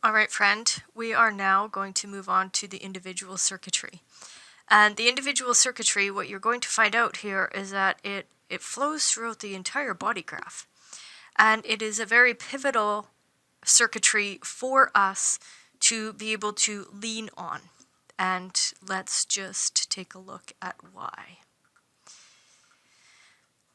All right, friend, we are now going to move on to the individual circuitry. And the individual circuitry, what you're going to find out here is that it flows throughout the entire body graph. And it is a very pivotal circuitry for us to be able to lean on. And let's just take a look at why.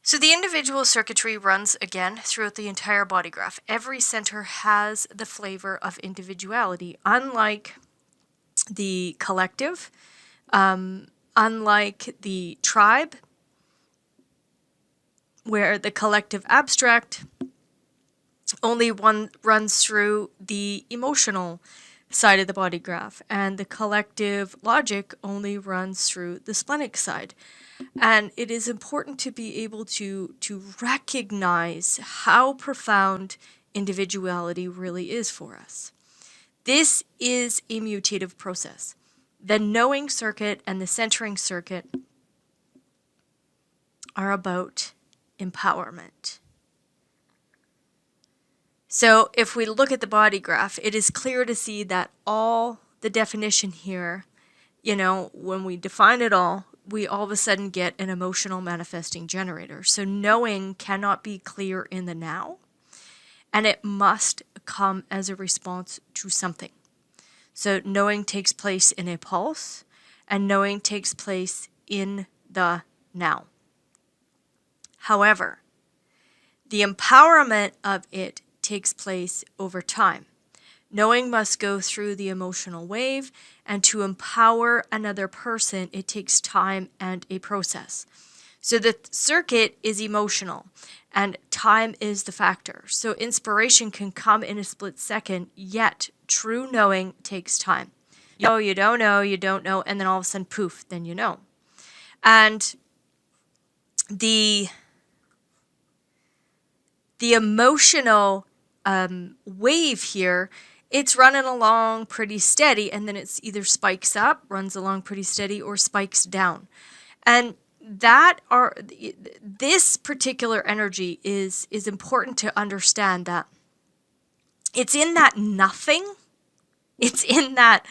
So the individual circuitry runs again throughout the entire body graph. Every center has the flavor of individuality, unlike the collective, unlike the tribe, where the collective abstract only one runs through the emotional side of the body graph, and the collective logic only runs through the splenic side. And it is important to be able to recognize how profound individuality really is for us. This is a mutative process. The knowing circuit and the centering circuit are about empowerment. So if we look at the body graph, it is clear to see that all the definition here, when we define it all of a sudden get an emotional manifesting generator. So knowing cannot be clear in the now, and it must come as a response to something. So knowing takes place in a pulse, and knowing takes place in the now. However, the empowerment of it takes place over time. Knowing must go through the emotional wave, and to empower another person, it takes time and a process. So the circuit is emotional, and time is the factor. So inspiration can come in a split second, yet true knowing takes time. You don't know, and then all of a sudden, poof, then you know. And the emotional wave here, it's running along pretty steady, and then it's either spikes up, runs along pretty steady, or spikes down. And this particular energy is important to understand that it's in that nothing, it's in that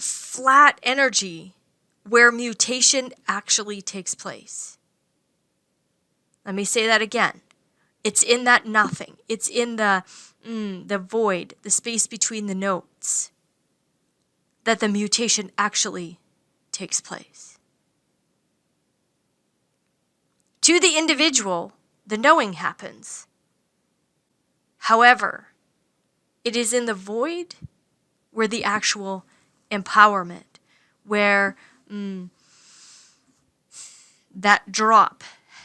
flat energy where mutation actually takes place. Let me say that again. It's in that nothing. It's in the void, the space between the notes, that the mutation actually takes place. To the individual, the knowing happens. However, it is in the void where the actual empowerment, where that drop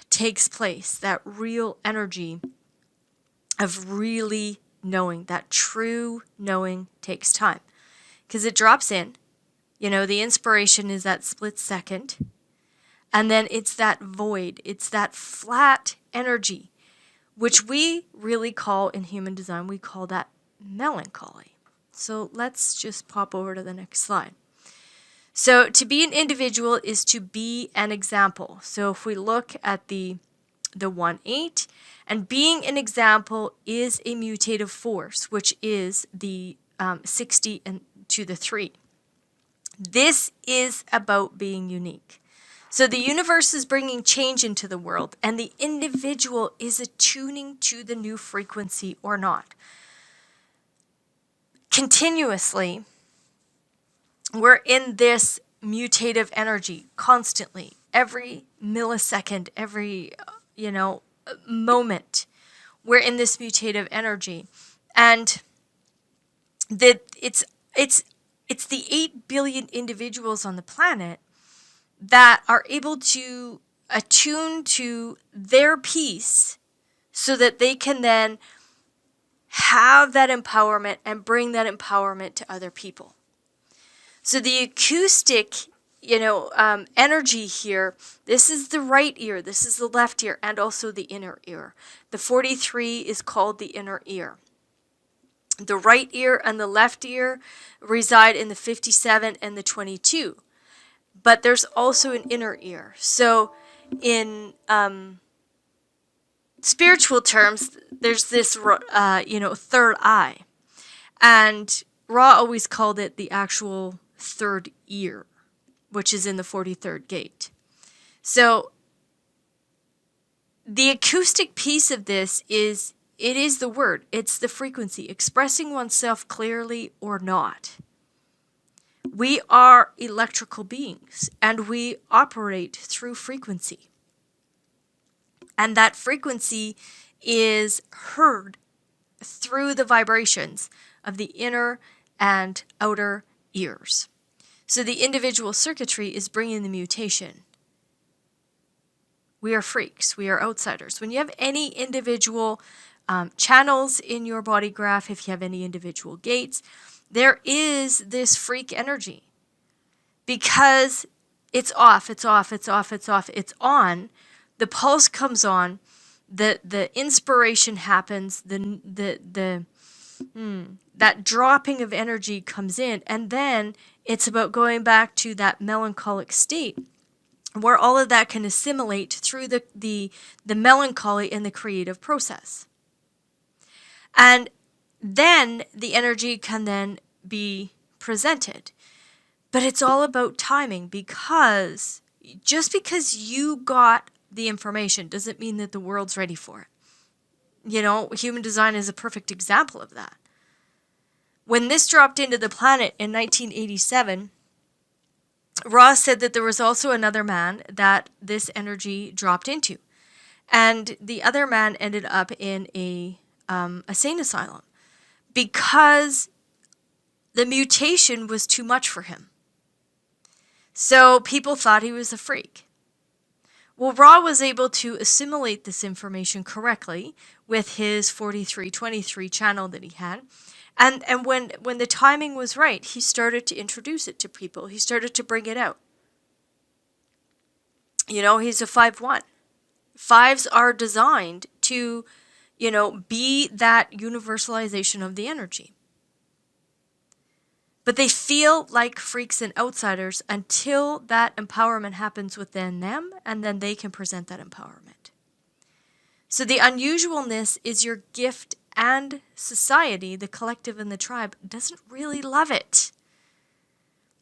takes place, that real energy of really knowing, that true knowing takes time. Because it drops in, the inspiration is that split second, and then it's that void, it's that flat energy, which we really call, in human design, we call that melancholy. So let's just pop over to the next slide. So to be an individual is to be an example. So if we look at the 1-8, and being an example is a mutative force, which is the 60 and to the 3. This is about being unique. So the universe is bringing change into the world, and the individual is attuning to the new frequency or not. Continuously, we're in this mutative energy constantly, every millisecond, every moment. We're in this mutative energy, and it's the 8 billion individuals on the planet that are able to attune to their peace so that they can then have that empowerment and bring that empowerment to other people. So the acoustic, energy here, this is the right ear, this is the left ear, and also the inner ear. The 43 is called the inner ear. The right ear and the left ear reside in the 57 and the 22. But there's also an inner ear. So in spiritual terms, there's this, third eye. And Ra always called it the actual third ear, which is in the 43rd gate. So the acoustic piece of this is, it is the word, it's the frequency, expressing oneself clearly or not. We are electrical beings, and we operate through frequency. And that frequency is heard through the vibrations of the inner and outer ears. So the individual circuitry is bringing the mutation. We are freaks. We are outsiders. When you have any individual channels in your body graph, if you have any individual gates, there is this freak energy because it's off, it's off, it's off, it's off, it's on. The pulse comes on, the inspiration happens, that dropping of energy comes in, and then it's about going back to that melancholic state where all of that can assimilate through the melancholy and the creative process. And then the energy can then be presented. But it's all about timing, because just because you got the information doesn't mean that the world's ready for it. You know, human design is a perfect example of that. When this dropped into the planet in 1987, Ross said that there was also another man that this energy dropped into. And the other man ended up in a sane asylum because the mutation was too much for him. So people thought he was a freak. Well, Ra was able to assimilate this information correctly with his 4323 channel that he had. And when the timing was right, he started to introduce it to people. He started to bring it out. You know, he's a 5-1. 5s are designed to, you know, be that universalization of the energy. But they feel like freaks and outsiders until that empowerment happens within them, and then they can present that empowerment. So the unusualness is your gift, and society, the collective and the tribe, doesn't really love it.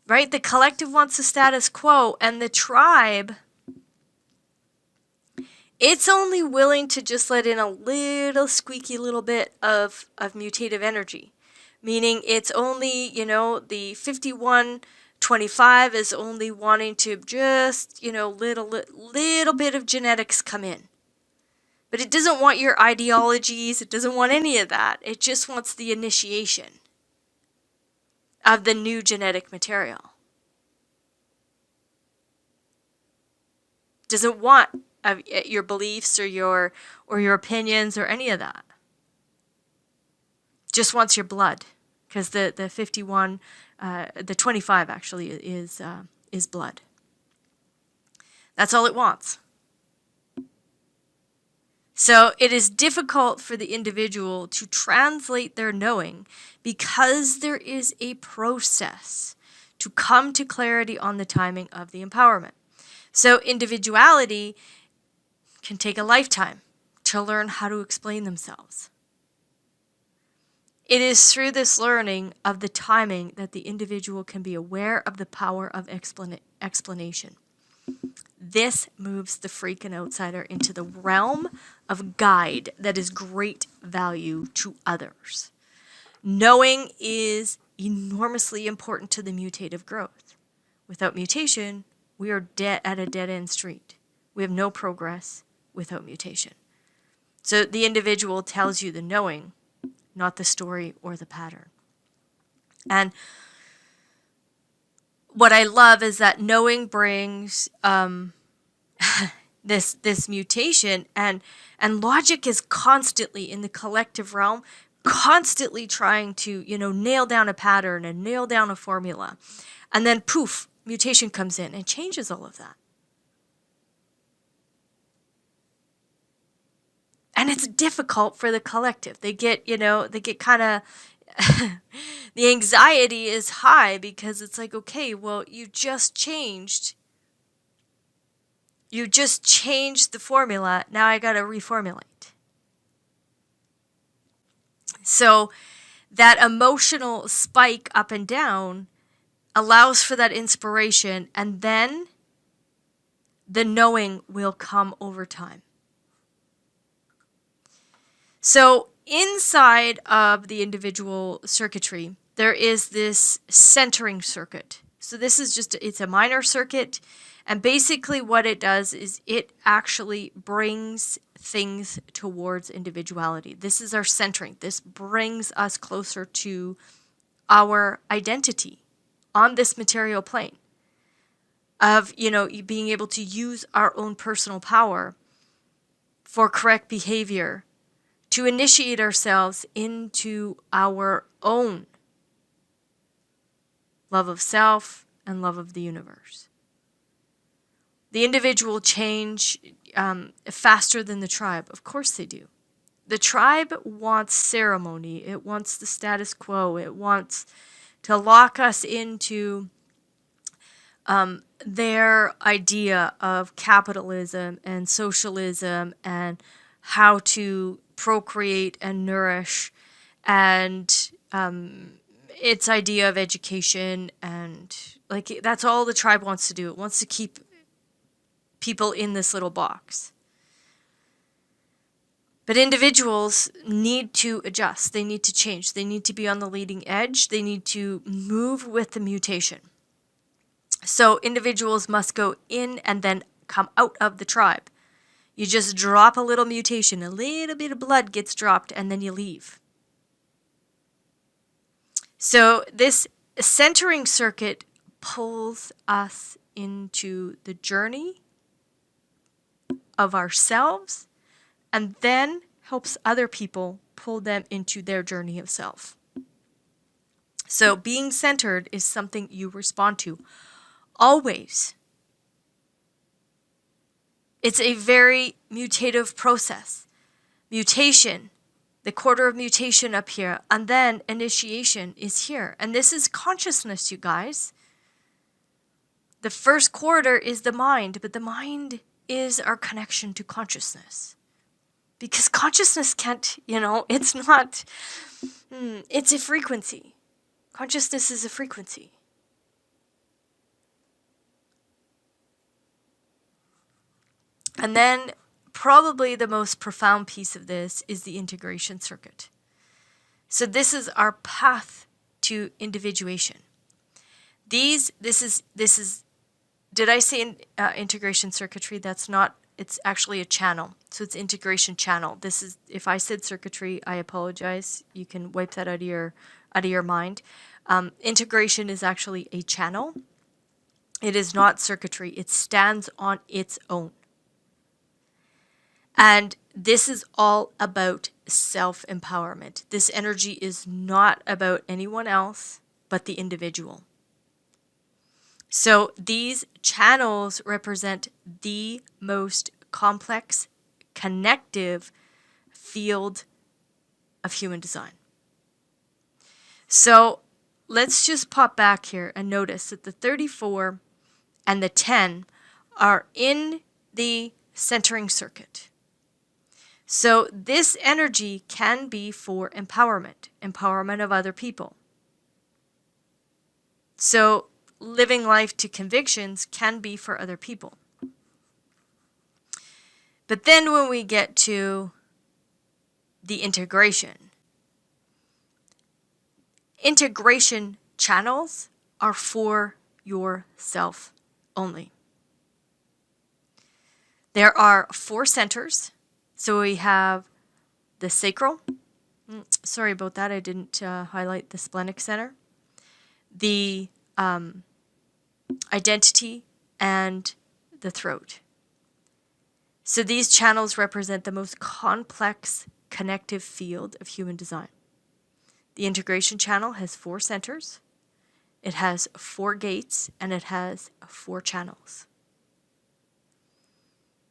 Right? The collective wants the status quo, and the tribe, it's only willing to just let in a little squeaky little bit of mutative energy. Meaning it's only, you know, the 5125 is only wanting to just, you know, little bit of genetics come in. But it doesn't want your ideologies. It doesn't want any of that. It just wants the initiation of the new genetic material. Doesn't want your beliefs or your opinions or any of that. Just wants your blood, because the 51, the 25 actually is blood. That's all it wants. So it is difficult for the individual to translate their knowing because there is a process to come to clarity on the timing of the empowerment. So individuality can take a lifetime to learn how to explain themselves. It is through this learning of the timing that the individual can be aware of the power of explanation. This moves the freak and outsider into the realm of guide that is great value to others. Knowing is enormously important to the mutative growth. Without mutation, we are at a dead-end street. We have no progress without mutation. So the individual tells you the knowing, not the story or the pattern. And what I love is that knowing brings this mutation, and logic is constantly in the collective realm, constantly trying to, you know, nail down a pattern and nail down a formula. And then poof, mutation comes in and changes all of that. And it's difficult for the collective. They get kind of, the anxiety is high because it's like, okay, well, you just changed the formula. Now I got to reformulate. So that emotional spike up and down allows for that inspiration, and then the knowing will come over time. So inside of the individual circuitry, there is this centering circuit. So this is it's a minor circuit, and basically what it does is it actually brings things towards individuality. This is our centering. This brings us closer to our identity on this material plane of, being able to use our own personal power for correct behavior to initiate ourselves into our own love of self and love of the universe. The individual change faster than the tribe. Of course they do. The tribe wants ceremony. It wants the status quo. It wants to lock us into their idea of capitalism and socialism and how to procreate and nourish, and its idea of education, and that's all the tribe wants to do. It wants to keep people in this little box. But individuals need to adjust. They need to change. They need to be on the leading edge. They need to move with the mutation. So individuals must go in and then come out of the tribe. You just drop a little mutation, a little bit of blood gets dropped, and then you leave. So this centering circuit pulls us into the journey of ourselves, and then helps other people pull them into their journey of self. So being centered is something you respond to always. It's a very mutative process. Mutation, the quarter of mutation up here, and then initiation is here. And this is consciousness, you guys. The first quarter is the mind, but the mind is our connection to consciousness. Because consciousness can't, it's not, it's a frequency. Consciousness is a frequency. And then probably the most profound piece of this is the integration circuit. So this is our path to individuation. This is, did I say integration circuitry? That's not, it's actually a channel. So it's integration channel. This is, if I said circuitry, I apologize. You can wipe that out of your mind. Integration is actually a channel. It is not circuitry. It stands on its own. And this is all about self-empowerment. This energy is not about anyone else but the individual. So these channels represent the most complex, connective field of human design. So let's just pop back here and notice that the 34 and the 10 are in the centering circuit. So this energy can be for empowerment of other people. So living life to convictions can be for other people. But then when we get to the integration channels are for yourself only. There are 4 centers. So we have the sacral. Sorry about that. I didn't highlight the splenic center. The identity and the throat. So these channels represent the most complex connective field of human design. The integration channel has 4 centers. It has 4 gates, and it has 4 channels.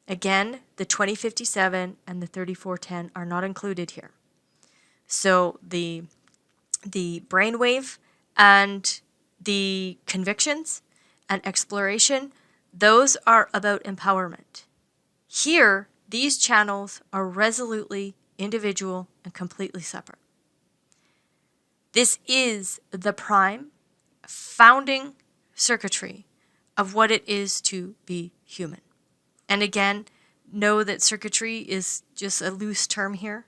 Again, the 2057 and the 3410 are not included here. So the brainwave and the convictions and exploration, those are about empowerment. Here, these channels are resolutely individual and completely separate. This is the prime founding circuitry of what it is to be human. And again, know that circuitry is just a loose term here.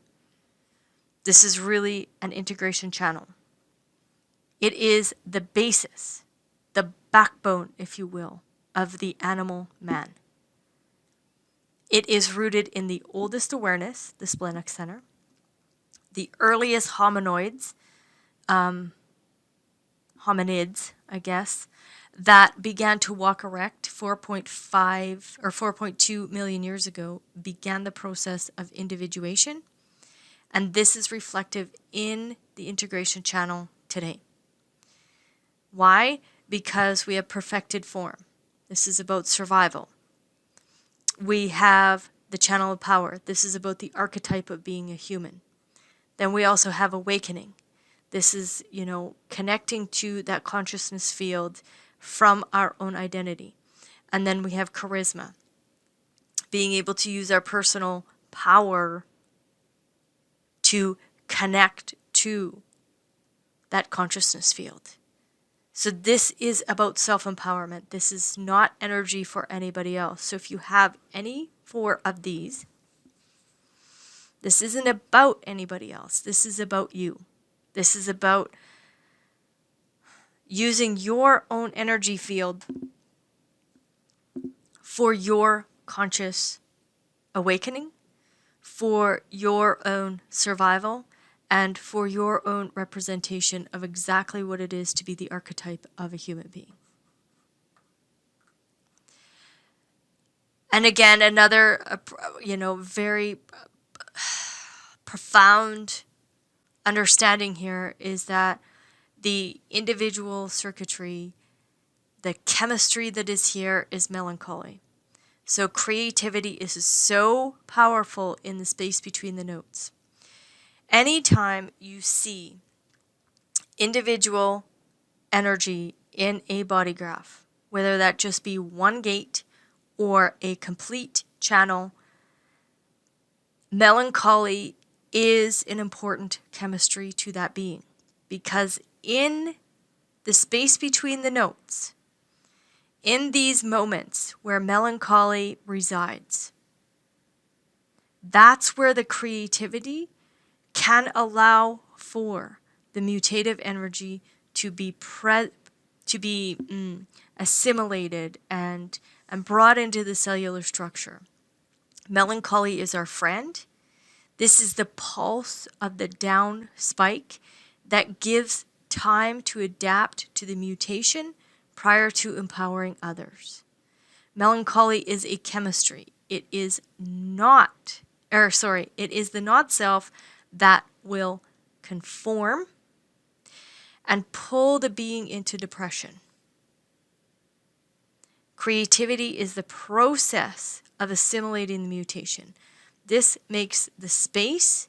This is really an integration channel. It is the basis, the backbone, if you will, of the animal man. It is rooted in the oldest awareness, the splenic center, the earliest hominids, I guess, that began to walk erect 4.5 or 4.2 million years ago, began the process of individuation. And this is reflective in the integration channel today. Why? Because we have perfected form. This is about survival. We have the channel of power. This is about the archetype of being a human. Then we also have awakening. This is, connecting to that consciousness field from our own identity. And then we have charisma, being able to use our personal power to connect to that consciousness field. So this is about self-empowerment. This is not energy for anybody else. So if you have any 4 of these, this isn't about anybody else. This is about you. This is about using your own energy field for your conscious awakening, for your own survival, and for your own representation of exactly what it is to be the archetype of a human being. And again, another, very profound understanding here is that the individual circuitry, the chemistry that is here is melancholy. So creativity is so powerful in the space between the notes. Anytime you see individual energy in a body graph, whether that just be one gate or a complete channel, melancholy is an important chemistry to that being, because in the space between the notes, in these moments where melancholy resides, that's where the creativity can allow for the mutative energy to be assimilated and brought into the cellular structure. Melancholy is our friend. This is the pulse of the down spike that gives time to adapt to the mutation prior to empowering others. Melancholy is a chemistry. It is the not self that will conform and pull the being into depression. Creativity is the process of assimilating the mutation. This makes the space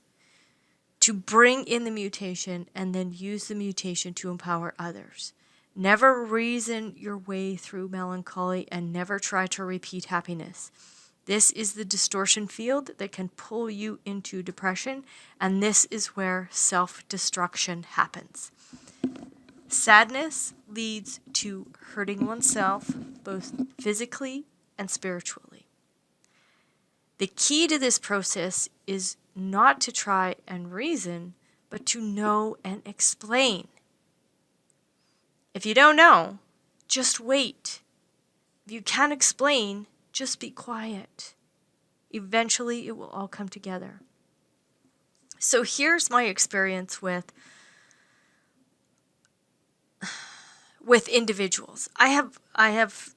to bring in the mutation and then use the mutation to empower others. Never reason your way through melancholy and never try to repeat happiness. This is the distortion field that can pull you into depression, and this is where self-destruction happens. Sadness leads to hurting oneself, both physically and spiritually. The key to this process is not to try and reason, but to know and explain. If you don't know, just wait. If you can't explain, just be quiet. Eventually, it will all come together. So here's my experience with individuals. I have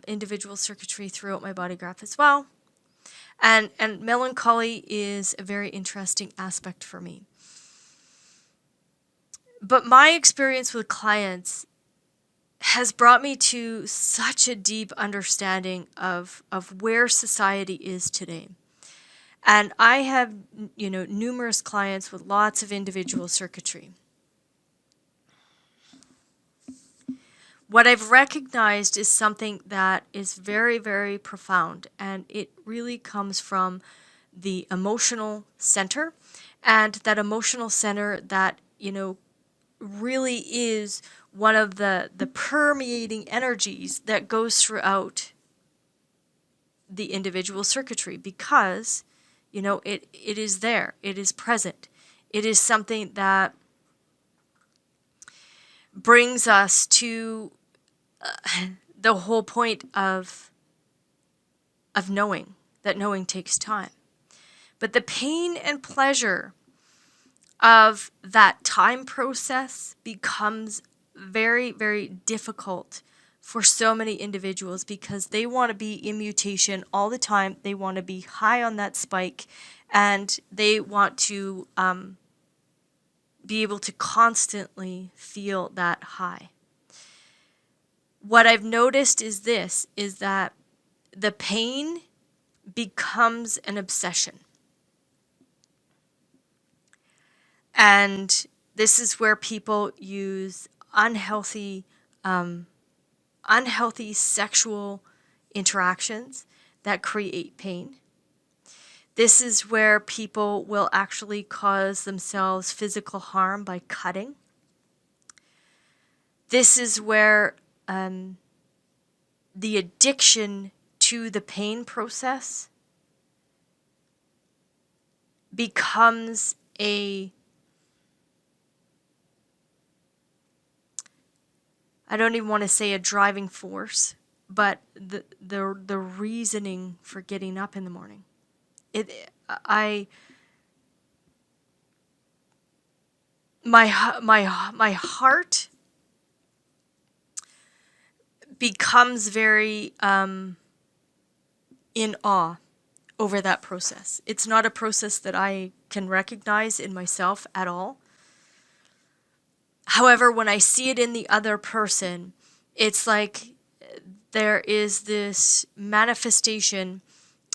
individual circuitry throughout my body graph as well. And melancholy is a very interesting aspect for me. But my experience with clients has brought me to such a deep understanding of where society is today. And I have, numerous clients with lots of individual circuitry. What I've recognized is something that is very, very profound, and it really comes from the emotional center, and that emotional center that, really is one of the permeating energies that goes throughout the individual circuitry, because, it is there, it is present. It is something that brings us to the whole point of knowing, that knowing takes time. But the pain and pleasure of that time process becomes very, very difficult for so many individuals, because they want to be in mutation all the time. They want to be high on that spike, and they want to be able to constantly feel that high. What I've noticed is that the pain becomes an obsession. And this is where people use unhealthy sexual interactions that create pain. This is where people will actually cause themselves physical harm by cutting. This is where the addiction to the pain process becomes I don't even want to say a driving force, but the reasoning for getting up in the morning. My heart becomes very in awe over that process. It's not a process that I can recognize in myself at all. However, when I see it in the other person, it's like there is this manifestation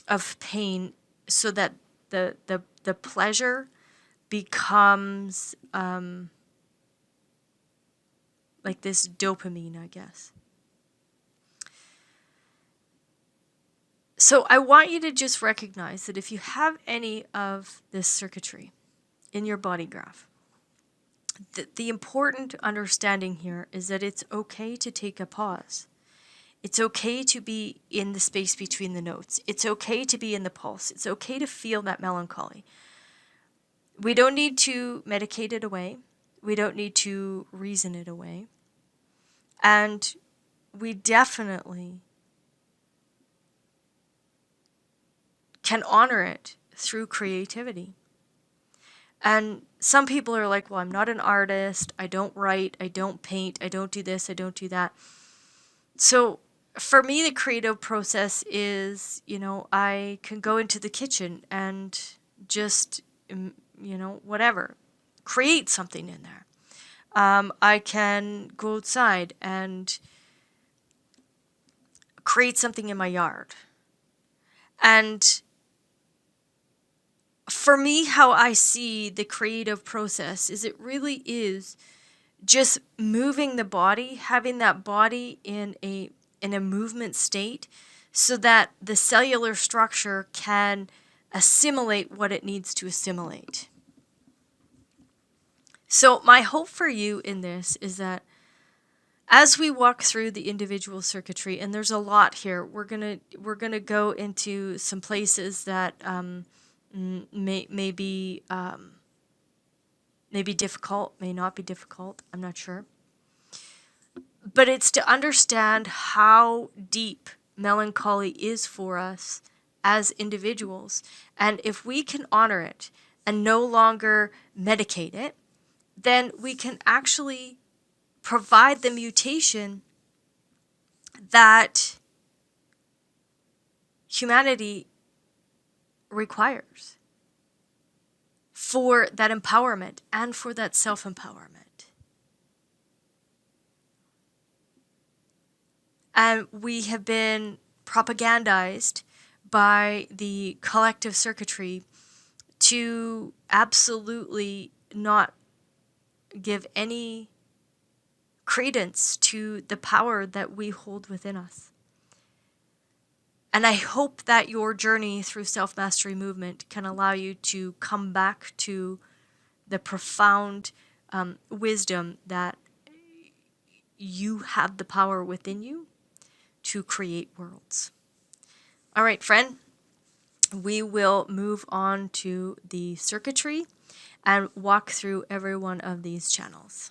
of pain, so that the pleasure becomes like this dopamine, I guess. So I want you to just recognize that if you have any of this circuitry in your body graph, the important understanding here is that it's okay to take a pause. It's okay to be in the space between the notes. It's okay to be in the pulse. It's okay to feel that melancholy. We don't need to medicate it away. We don't need to reason it away. And we definitely can honor it through creativity. And some people are like, well, I'm not an artist. I don't write. I don't paint. I don't do this. I don't do that. So for me, the creative process is, I can go into the kitchen and just, whatever, create something in there. I can go outside and create something in my yard. And for me, how I see the creative process is it really is just moving the body, having that body in a movement state, so that the cellular structure can assimilate what it needs to assimilate. So my hope for you in this is that as we walk through the individual circuitry, and there's a lot here, we're gonna go into some places that may be difficult, may not be difficult, I'm not sure. But it's to understand how deep melancholy is for us as individuals. And if we can honor it and no longer medicate it, then we can actually provide the mutation that humanity requires for that empowerment and for that self-empowerment. And we have been propagandized by the collective circuitry to absolutely not give any credence to the power that we hold within us. And I hope that your journey through self-mastery movement can allow you to come back to the profound wisdom that you have the power within you to create worlds. All right, friend, we will move on to the circuitry and walk through every one of these channels.